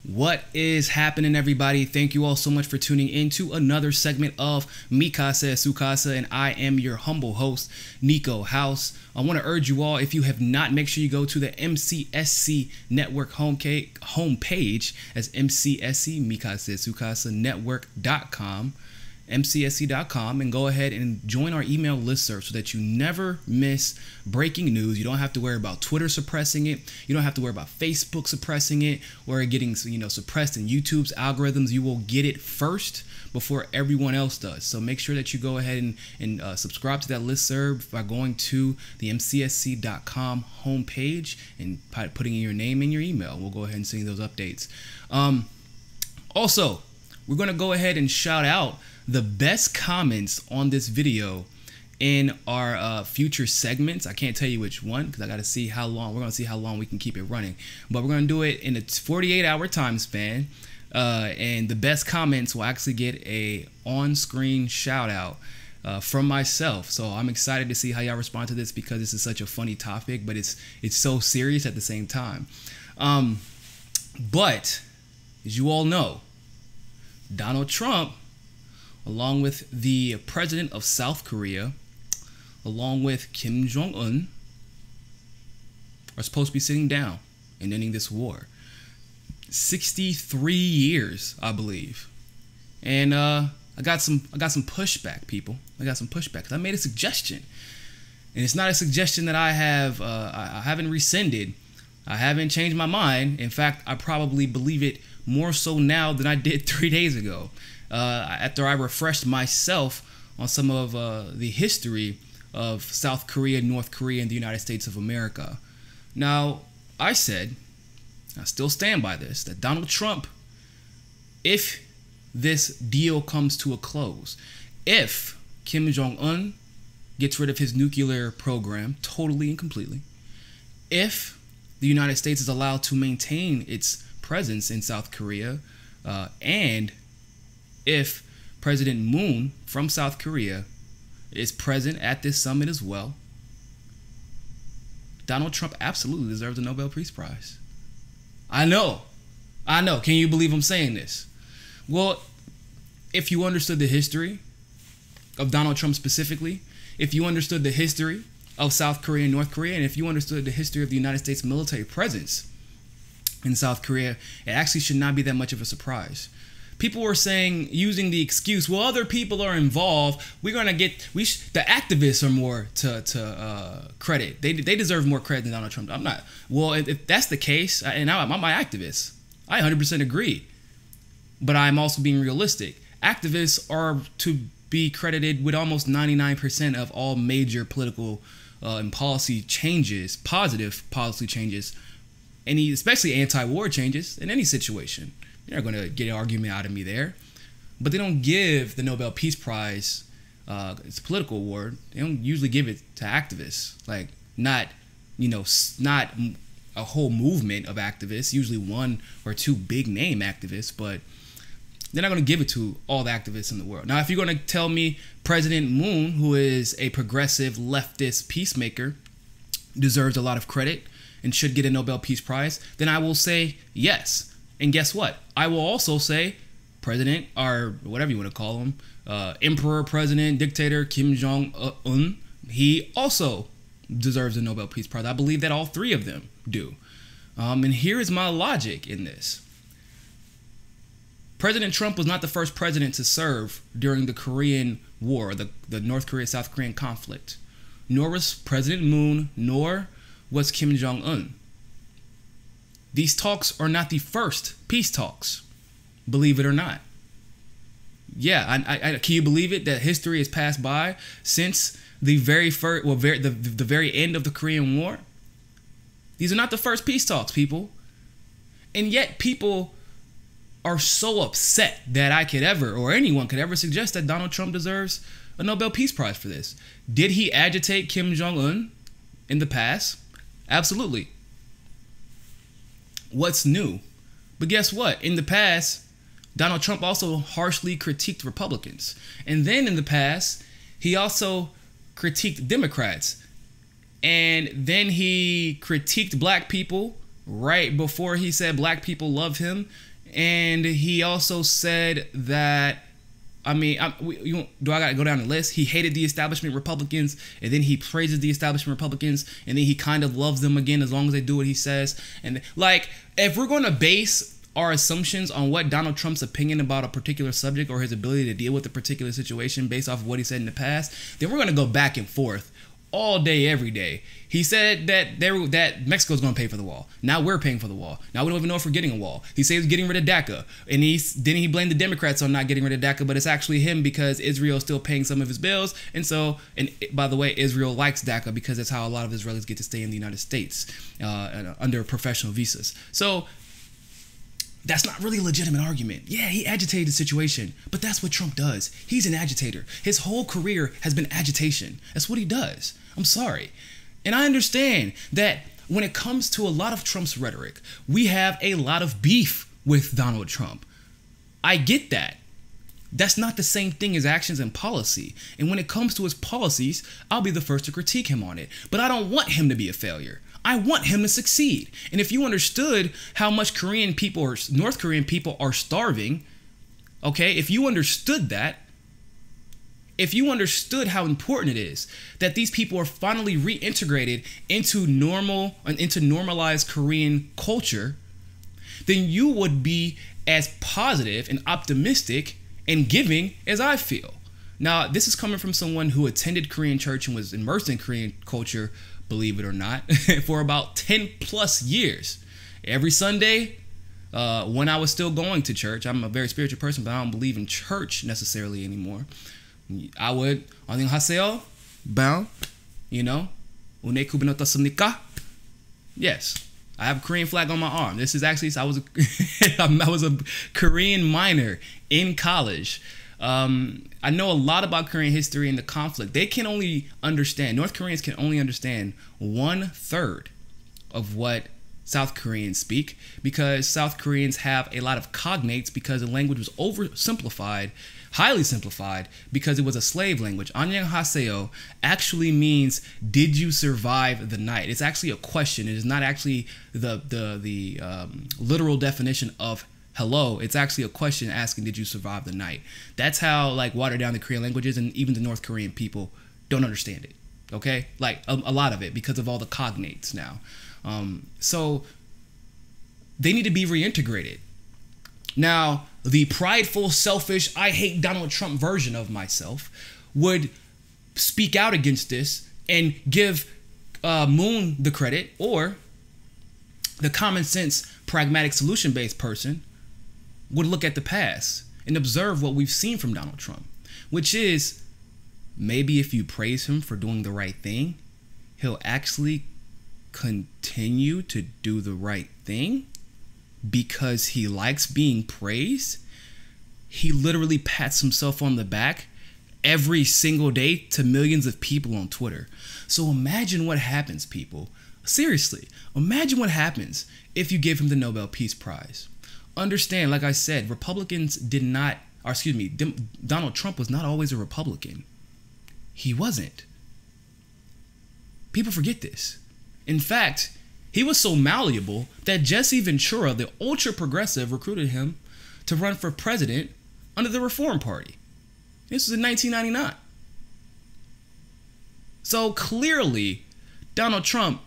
What is happening, everybody? Thank you all so much for tuning in to another segment of Mi Casa Su Casa, and I am your humble host, Niko House. I want to urge you all, if you have not, make sure you go to the MCSC Network homepage as MCSC, Mi Casa Su Casa Network.com. mcsc.com, and go ahead and join our email listserv so that you never miss breaking news. You don't have to worry about Twitter suppressing it. You don't have to worry about Facebook suppressing it or getting suppressed in YouTube's algorithms. You will get it first before everyone else does. So make sure that you go ahead and subscribe to that listserv by going to the mcsc.com homepage and putting in your name and your email. We'll go ahead and send you those updates. Also, we're going to go ahead and shout out the best comments on this video in our future segments. I can't tell you which one because I got to see how long. We're going to see how long we can keep it running. But we're going to do it in a 48-hour time span. And the best comments will actually get a on-screen shout out from myself. So I'm excited to see how y'all respond to this because this is such a funny topic, but it's so serious at the same time. But as you all know, Donald Trump, along with the president of South Korea, along with Kim Jong Un, are supposed to be sitting down and ending this war. 63 years, I believe. And I got some pushback, people. I got some pushback because I made a suggestion, and it's not a suggestion that I haven't rescinded. I haven't changed my mind. In fact, I probably believe it more so now than I did 3 days ago. After I refreshed myself on some of the history of South Korea, North Korea, and the United States of America. Now, I said, I still stand by this, that Donald Trump, if this deal comes to a close, if Kim Jong Un gets rid of his nuclear program totally and completely, if the United States is allowed to maintain its presence in South Korea, and if President Moon from South Korea is present at this summit as well, Donald Trump absolutely deserves a Nobel Peace Prize. I know. Can you believe I'm saying this? Well, if you understood the history of Donald Trump specifically, if you understood the history of South Korea and North Korea, and if you understood the history of the United States military presence in South Korea, it actually should not be that much of a surprise. People were saying, using the excuse, well, other people are involved. We're gonna get the activists are more to credit. They deserve more credit than Donald Trump. I'm not. Well, if that's the case, and I'm my activist, I 100% agree. But I'm also being realistic. Activists are to be credited with almost 99% of all major political and policy changes, positive policy changes, especially anti-war changes in any situation. They're going to get an argument out of me there. But they don't give the Nobel Peace Prize, it's a political award. They don't usually give it to activists. Like, not a whole movement of activists, usually one or two big name activists, but they're not going to give it to all the activists in the world. Now, if you're going to tell me President Moon, who is a progressive leftist peacemaker, deserves a lot of credit and should get a Nobel Peace Prize, then I will say yes. And guess what? I will also say President, or whatever you want to call him, Emperor, President, Dictator Kim Jong Un, he also deserves a Nobel Peace Prize. I believe that all three of them do. And here is my logic in this. President Trump was not the first president to serve during the Korean War, the North Korea-South Korean conflict. Nor was President Moon, nor was Kim Jong Un. These talks are not the first peace talks, believe it or not. Yeah, can you believe it that history has passed by since the very end of the Korean War? These are not the first peace talks, people. And yet people are so upset that I could ever, or anyone could ever, suggest that Donald Trump deserves a Nobel Peace Prize for this. Did he agitate Kim Jong Un in the past? Absolutely. What's new? But guess what? In the past, Donald Trump also harshly critiqued Republicans. And then in the past, he also critiqued Democrats. And then he critiqued black people right before he said black people love him. And he also said that, I mean, do I got to go down the list? He hated the establishment Republicans, and then he praises the establishment Republicans, and then he kind of loves them again as long as they do what he says. And like, if we're going to base our assumptions on what Donald Trump's opinion about a particular subject or his ability to deal with a particular situation based off of what he said in the past, then we're going to go back and forth all day, every day. He said that Mexico's going to pay for the wall. Now we're paying for the wall. Now we don't even know if we're getting a wall. He says he's getting rid of DACA. And then he blamed the Democrats on not getting rid of DACA, but it's actually him because Israel's still paying some of his bills. And by the way, Israel likes DACA because that's how a lot of Israelis get to stay in the United States under professional visas. So that's not really a legitimate argument. Yeah, he agitated the situation, but that's what Trump does. He's an agitator. His whole career has been agitation. That's what he does. I'm sorry. And I understand that when it comes to a lot of Trump's rhetoric, we have a lot of beef with Donald Trump. I get that. That's not the same thing as actions and policy. And when it comes to his policies, I'll be the first to critique him on it. But I don't want him to be a failure. I want him to succeed. And if you understood how much Korean people or North Korean people are starving, okay, if you understood that, if you understood how important it is that these people are finally reintegrated into normalized Korean culture, then you would be as positive and optimistic and giving as I feel. Now, this is coming from someone who attended Korean church and was immersed in Korean culture, believe it or not, for about 10 plus years. Every Sunday, when I was still going to church, I'm a very spiritual person, but I don't believe in church necessarily anymore. I would, 안녕하세요, bow, you know, 오늘 구분 어떻습니까? Yes, I have a Korean flag on my arm. This is actually, I was a Korean minor in college. I know a lot about Korean history and the conflict. They can only understand, North Koreans can only understand 1/3 of what South Koreans speak, because South Koreans have a lot of cognates because the language was oversimplified, highly simplified, because it was a slave language. 안녕하세요 actually means, did you survive the night? It's actually a question. It is not actually the literal definition of hello. It's actually a question asking, did you survive the night? That's how like watered down the Korean language is, and even the North Korean people don't understand it. Okay, like a lot of it because of all the cognates now. So they need to be reintegrated. Now, the prideful, selfish, I hate Donald Trump version of myself would speak out against this and give Moon the credit, or the common sense, pragmatic, solution-based person would look at the past and observe what we've seen from Donald Trump, which is maybe if you praise him for doing the right thing, he'll actually continue to do the right thing because he likes being praised. He literally pats himself on the back every single day to millions of people on Twitter. So imagine what happens, people. Seriously, imagine what happens if you give him the Nobel Peace Prize. Understand, like I said, Republicans did not, or excuse me, Donald Trump was not always a Republican. He wasn't. People forget this. In fact, he was so malleable that Jesse Ventura, the ultra progressive, recruited him to run for president under the Reform Party. This was in 1999. So clearly, Donald Trump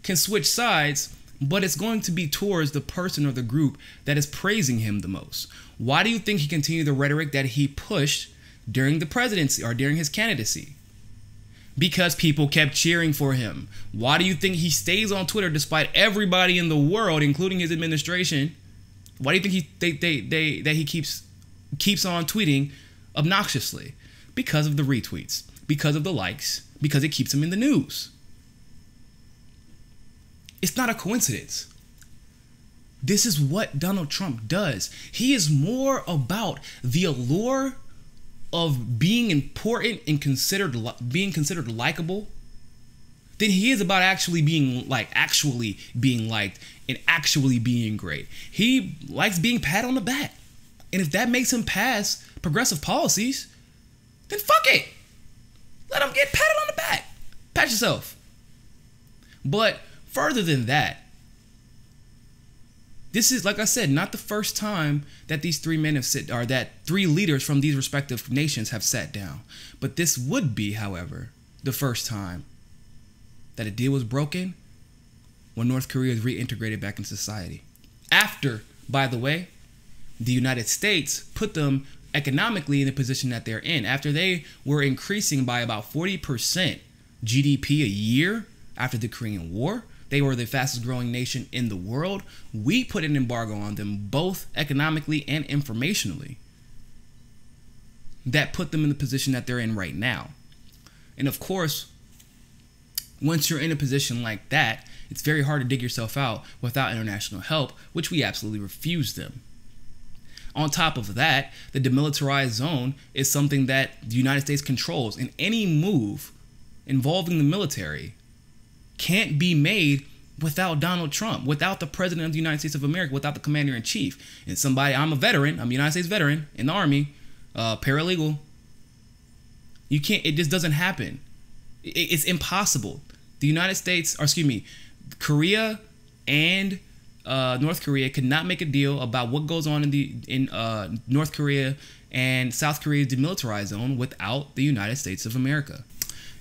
can switch sides, but it's going to be towards the person or the group that is praising him the most. Why do you think he continued the rhetoric that he pushed during the presidency or during his candidacy? Because people kept cheering for him. Why do you think he stays on Twitter despite everybody in the world, including his administration? Why do you think he keeps on tweeting obnoxiously? Because of the retweets, because of the likes, because it keeps him in the news. It's not a coincidence. This is what Donald Trump does. He is more about the allure of being important and being considered likable than he is about actually being liked and actually being great. He likes being patted on the back. And if that makes him pass progressive policies, then fuck it. Let him get patted on the back. Pat yourself. But further than that, This is, like I said, not the first time that these three men have that three leaders from these respective nations have sat down. But this would be, however, the first time that a deal was broken when North Korea is reintegrated back in society. After, by the way, the United States put them economically in the position that they're in. After they were increasing by about 40% GDP a year after the Korean War, they were the fastest growing nation in the world. We put an embargo on them, both economically and informationally. That put them in the position that they're in right now. And of course, once you're in a position like that, it's very hard to dig yourself out without international help, which we absolutely refuse them. On top of that, the demilitarized zone is something that the United States controls, and any move involving the military can't be made without Donald Trump, without the President of the United States of America, without the Commander-in-Chief. And somebody, I'm a veteran, I'm a United States veteran in the Army, paralegal. You can't, it just doesn't happen. It's impossible. The United States, or excuse me, Korea and North Korea could not make a deal about what goes on in North Korea and South Korea's demilitarized zone without the United States of America.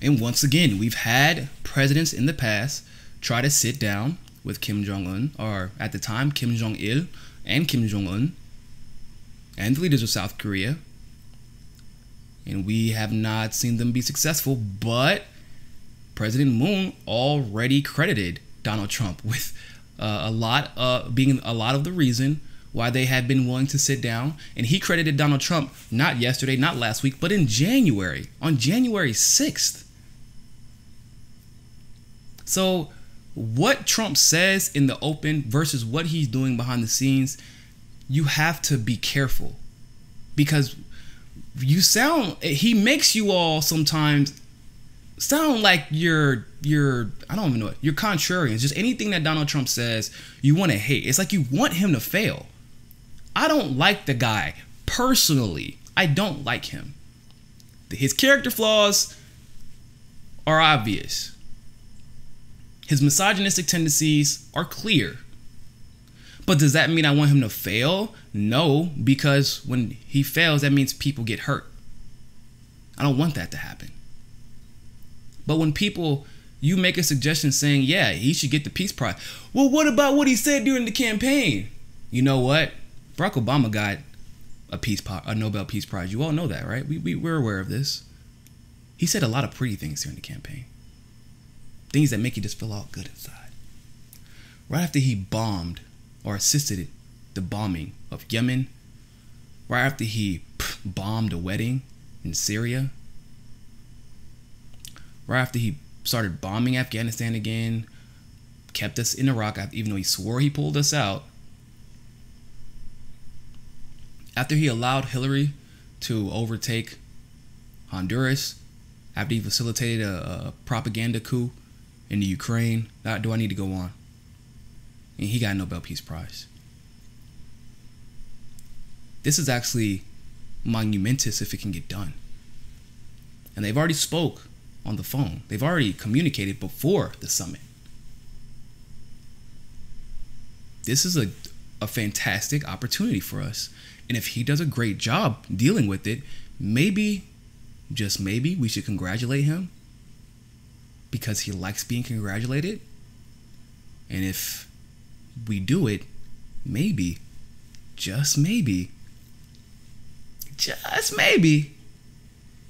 And once again, we've had presidents in the past try to sit down with Kim Jong Un, or at the time Kim Jong Il and Kim Jong Un, and the leaders of South Korea, and we have not seen them be successful. But President Moon already credited Donald Trump with being a lot of the reason why they had been willing to sit down. And he credited Donald Trump not yesterday, not last week, but in January, on January 6th. So what Trump says in the open versus what he's doing behind the scenes, you have to be careful, because he makes you all sometimes sound like you're I don't even know, you're contrarians. Just anything that Donald Trump says, you want to hate. It's like you want him to fail. I don't like the guy personally. I don't like him. His character flaws are obvious. His misogynistic tendencies are clear. But does that mean I want him to fail? No, because when he fails, that means people get hurt. I don't want that to happen. But when you make a suggestion saying, yeah, he should get the Peace Prize. Well, what about what he said during the campaign? You know what? Barack Obama got a Nobel Peace Prize. You all know that, right? We're aware of this. He said a lot of pretty things during the campaign. Things that make you just feel all good inside. Right after he bombed or assisted the bombing of Yemen, right after he bombed a wedding in Syria, right after he started bombing Afghanistan again, kept us in Iraq, even though he swore he pulled us out, after he allowed Hillary to overtake Honduras, after he facilitated a propaganda coup in the Ukraine, do I need to go on? And he got a Nobel Peace Prize. This is actually monumentous if it can get done. And they've already spoke on the phone. They've already communicated before the summit. This is a fantastic opportunity for us. And if he does a great job dealing with it, maybe, just maybe, we should congratulate him, because he likes being congratulated. And if we do it, maybe, just maybe,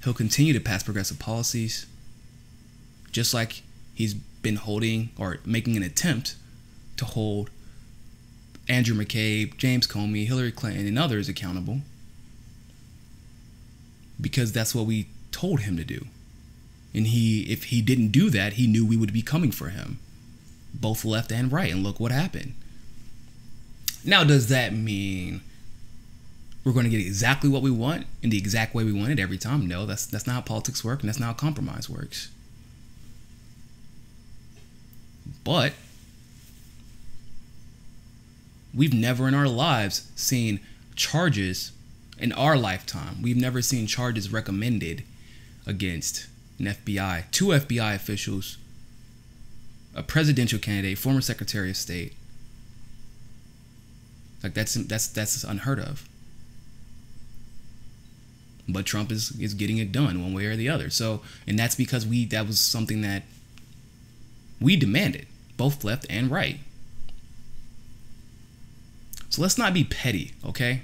he'll continue to pass progressive policies, just like he's been holding or making an attempt to hold Andrew McCabe, James Comey, Hillary Clinton, and others accountable, because that's what we told him to do. And if he didn't do that, he knew we would be coming for him, both left and right. And look what happened. Now, does that mean we're going to get exactly what we want in the exact way we want it every time? No, that's not how politics work, and that's not how compromise works. But we've never in our lives seen charges in our lifetime. We've never seen charges recommended against an FBI, 2 FBI officials, a presidential candidate, former Secretary of State, Like that's unheard of. But Trump is getting it done one way or the other. So, and that's because that was something that we demanded, both left and right. So let's not be petty, okay?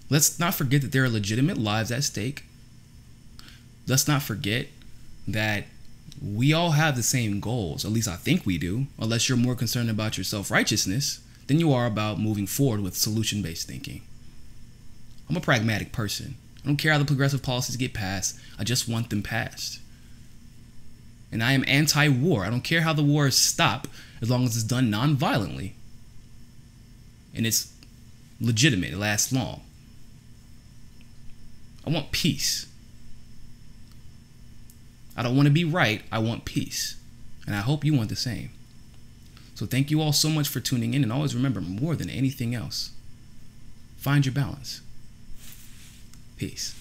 Let's not forget that there are legitimate lives at stake. Let's not forget that we all have the same goals. At least I think we do. Unless you're more concerned about your self-righteousness than you are about moving forward with solution-based thinking. I'm a pragmatic person. I don't care how the progressive policies get passed. I just want them passed. And I am anti-war. I don't care how the wars stop as long as it's done non-violently. And it's legitimate. It lasts long. I want peace. I don't want to be right. I want peace. And I hope you want the same. So thank you all so much for tuning in. And always remember, more than anything else, find your balance. Peace.